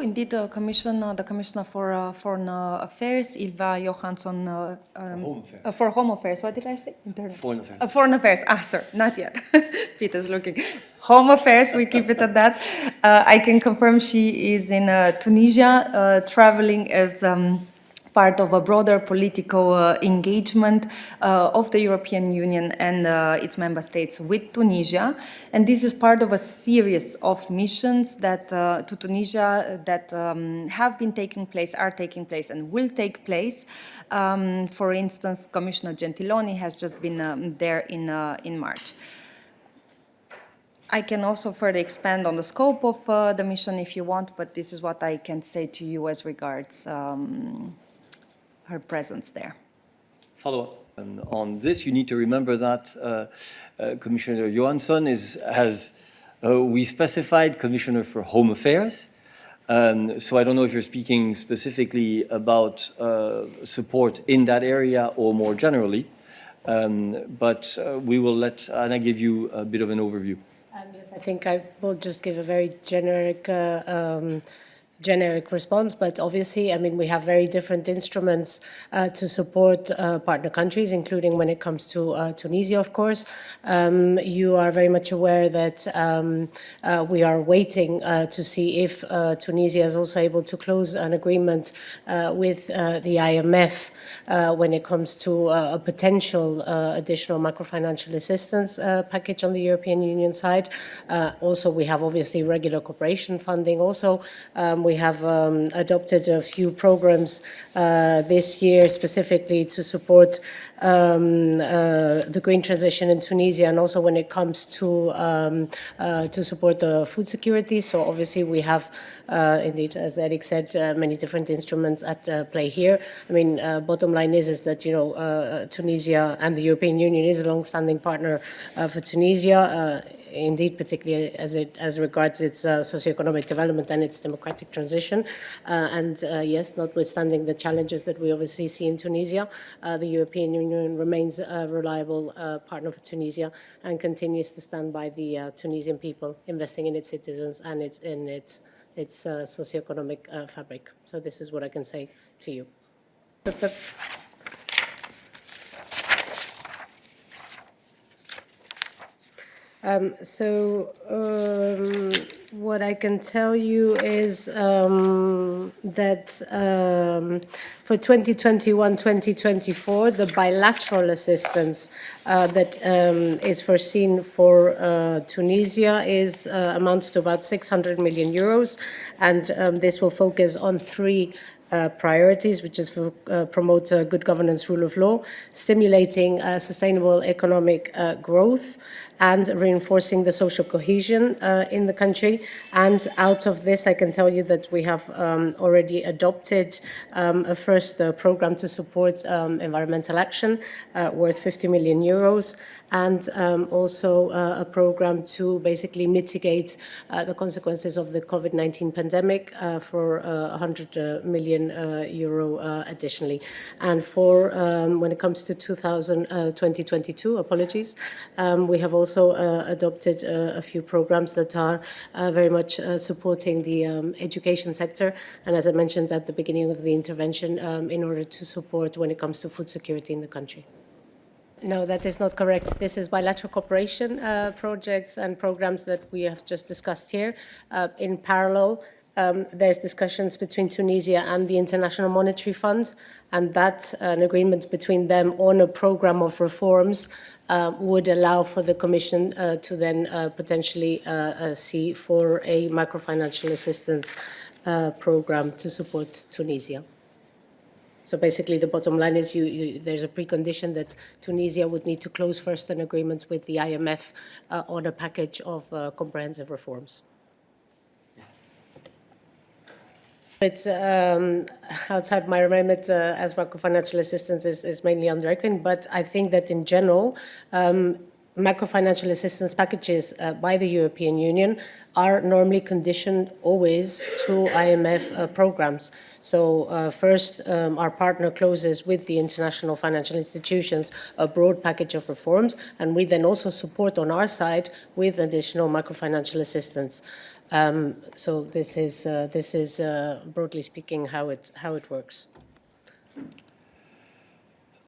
indeed, the Commissioner for Foreign Affairs, Ylva Johansson, for Home Affairs. What did I say? Foreign Affairs. Foreign Affairs. Sorry, not yet. Peter's looking. Home Affairs, we keep it at that. I can confirm she is in Tunisia, traveling as part of a broader political engagement of the European Union and its member states with Tunisia. And this is part of a series of missions that to Tunisia that have been taking place, are taking place, and will take place. For instance, Commissioner Gentiloni has just been there in March. I can also further expand on the scope of the mission if you want, but this is what I can say to you as regards her presence there. Follow-up on this, you need to remember that Commissioner Johansson we specified Commissioner for Home Affairs. So I don't know if you're speaking specifically about support in that area or more generally, but we will let Anna give you a bit of an overview. Yes, I think I will just give a very generic response, but obviously, I mean, we have very different instruments to support partner countries, including when it comes to Tunisia, of course. You are very much aware that we are waiting to see if Tunisia is also able to close an agreement with the IMF when it comes to a potential additional macrofinancial assistance package on the European Union side. Also, we have obviously regular cooperation funding. Also, we have adopted a few programs this year specifically to support the green transition in Tunisia, and also when it comes to support the food security. So obviously we have, indeed, as Eric said, many different instruments at play here. I mean, bottom line is that, you know, Tunisia and the European Union is a long-standing partner for Tunisia. Indeed, particularly as regards its socioeconomic development and its democratic transition. Yes, notwithstanding the challenges that we obviously see in Tunisia, the European Union remains a reliable partner for Tunisia and continues to stand by the Tunisian people, investing in its citizens and its socioeconomic fabric. So this is what I can say to you. What I can tell you is that for 2021-2024, the bilateral assistance that is foreseen for Tunisia amounts to about 600 million euros, and this will focus on three priorities, which is to promote good governance, rule of law, stimulating sustainable economic growth, and reinforcing the social cohesion in the country. And out of this, I can tell you that we have already adopted a first program to support environmental action worth 50 million euros, and also a program to basically mitigate the consequences of the COVID-19 pandemic for 100 million euro additionally. And for when it comes to 2022, we have also adopted a few programs that are very much supporting the education sector, and as I mentioned at the beginning of the intervention, in order to support when it comes to food security in the country. No, that is not correct. This is bilateral cooperation projects and programs that we have just discussed here. In parallel, there's discussions between Tunisia and the International Monetary Fund, and that's an agreement between them on a program of reforms would allow for the Commission to then potentially see for a macrofinancial assistance program to support Tunisia. So basically, the bottom line is there's a precondition that Tunisia would need to close first an agreement with the IMF on a package of comprehensive reforms. It's outside my remit as macrofinancial assistance is mainly under ECFIN, but I think that in general, macrofinancial assistance packages by the European Union are normally conditioned always to IMF programs. So first, our partner closes with the international financial institutions a broad package of reforms, and we then also support on our side with additional macrofinancial assistance. So this is broadly speaking how it works.